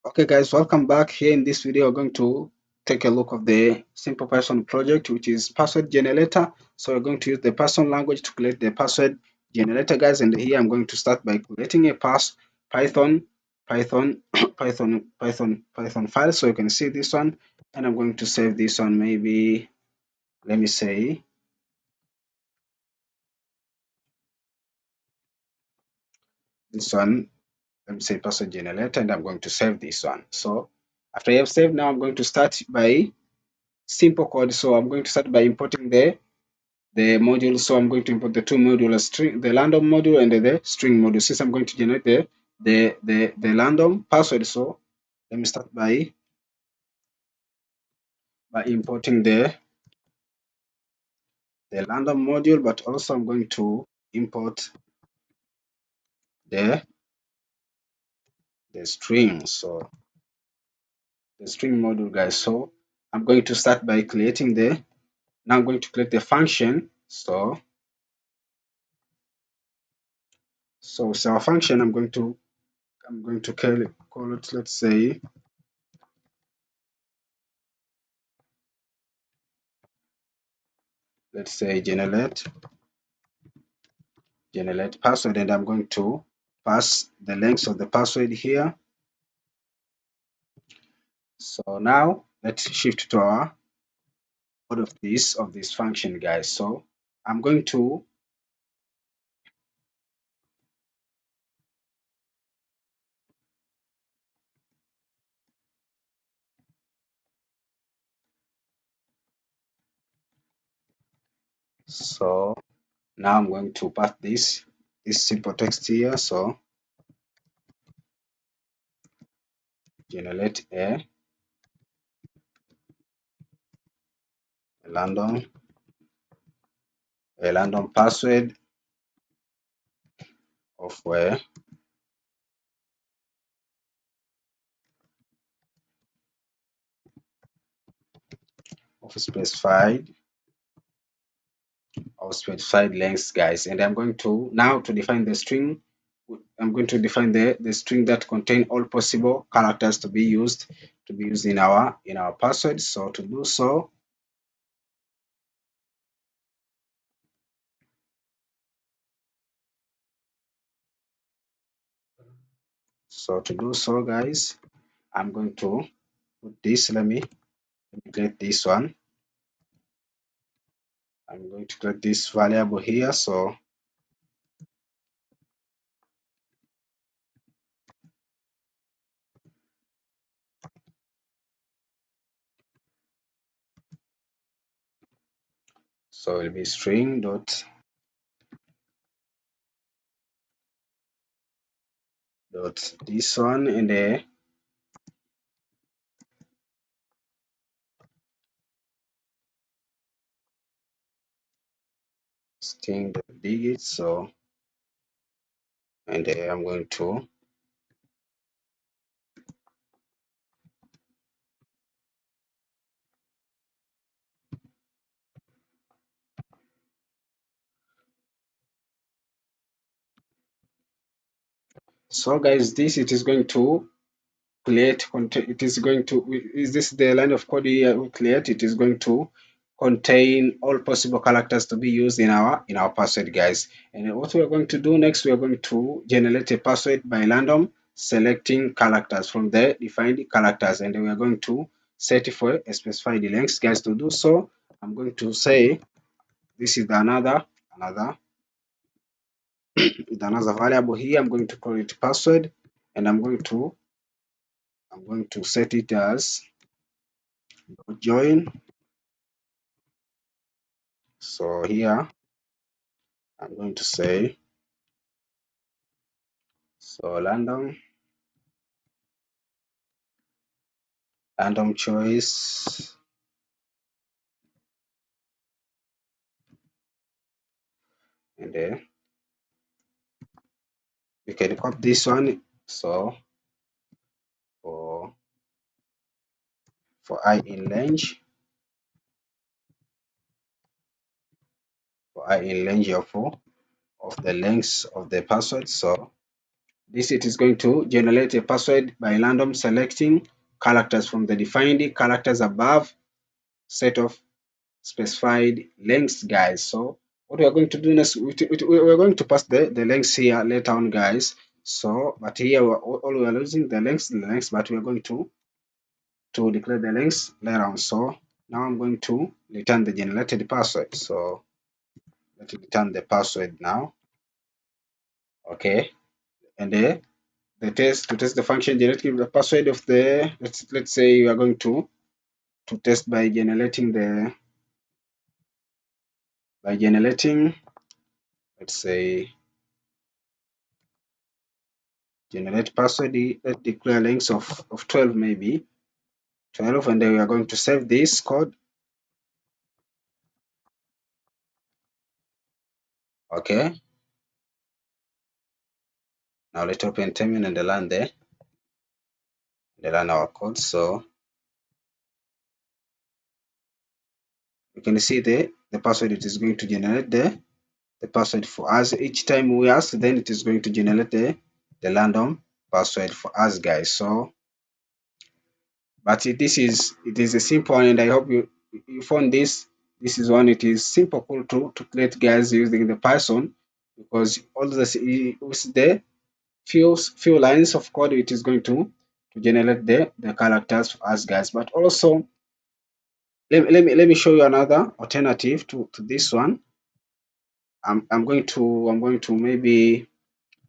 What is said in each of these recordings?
Okay guys, welcome back. Here in this video, we're going to take a look of the simple Python project, which is password generator. So we're going to use the Python language to create the password generator, guys. And here I'm going to start by creating a Python Python file. So you can see this one, and I'm going to save this one. Maybe let me say this one. Let me say password generator, and I'm going to save this one. So after I have saved, now I'm going to start by simple code. So I'm going to start by importing the module. So I'm going to import the two modules, string, the random module and the string module. Since I'm going to generate the random password, so let me start by importing the random module, but also I'm going to import the string. So the string module, guys. So I'm going to start by creating the now I'm going to create the function. So our function I'm going to call it, let's say generate password, and I'm going to pass the length of the password here. So now let's shift to our code of this function, guys. So I'm going to so now I'm going to pass this simple text here. So generate a random password of of specified lengths, guys. And I'm going to now to define the string. I'm going to define the string that contain all possible characters to be used in our password. So to do so, guys, I'm going to put this. Let me create this one. I'm going to create this variable here. So it'll be string dot this one, and string the digits. So and I'm going to so, guys, this it is going to create content. It is going to is this the line of code here we create? It is going to contain all possible characters to be used in our password, guys. And what we are going to do next, we are going to generate a password by random selecting characters from the defined characters, and we are going to set it for a specified length, guys. To do so, I'm going to say this is another another variable here. I'm going to call it password, and I'm going to set it as join. So here I'm going to say so random choice, and then we can copy this one. So for I in range, of the length of the password. So This it is going to generate a password by random selecting characters from the defined characters above set of specified lengths, guys. So what we are going to do next, we're going to pass the lengths here later on, guys. So but here all we are losing the lengths, but we are going to declare the lengths later on. So now I'm going to return the generated password. So let's return the password now. Okay, and the test to test the function generating the password of the, let's say you are going to test by generating the, by generating, let's say generate password, let's declare length of 12, maybe 12, and then we are going to save this code. Okay, now let's open terminal and run our code. So you can see the password it is going to generate the password for us each time we ask, then it is going to generate the random password for us, guys. So but it is a simple one, and I hope you found this is one, it is simple cool to create, guys, using the Python, because all this with the few lines of code it is going to generate the characters for us, guys. But also let me show you another alternative to this one. I'm going to maybe,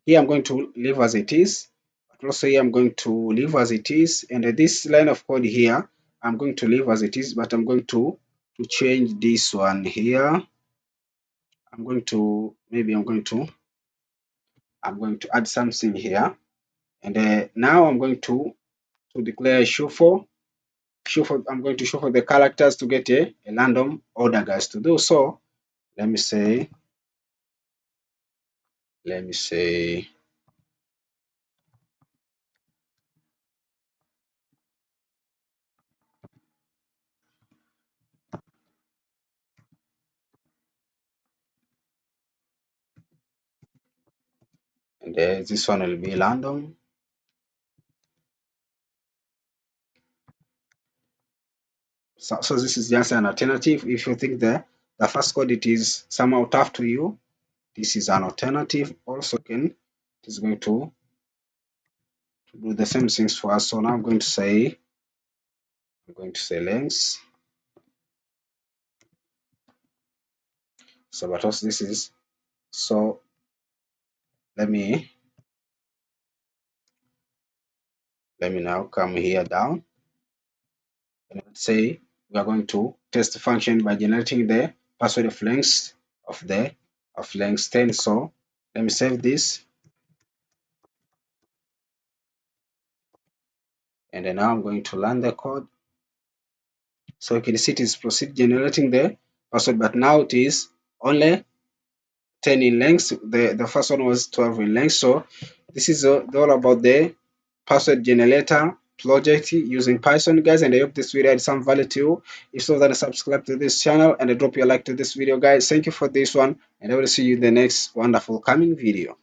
here I'm going to leave as it is, but also here I'm going to leave as it is, and this line of code here I'm going to leave as it is, but I'm going to change this one here. I'm going to, maybe I'm going to add something here, and now I'm going to declare show for I'm going to show for the characters to get a random order, guys. To do so, let me say let me say and this one will be random. So this is just an alternative. If you think the first code it is somehow tough to you, this is an alternative. Also, it is going to do the same things for us. So now I'm going to say lengths. So but also this is, so let me now come here down, and let's say we are going to test the function by generating the password of lengths of length 10. So let me save this, and then now I'm going to run the code. So you can see it is proceed generating the password, but now it is only 10 in length. The first one was 12 in length. So this is all about the password generator project using Python, guys, and I hope this video had some value to you. If so, then subscribe to this channel and drop your like to this video, guys. Thank you for this one, and I will see you in the next wonderful coming video.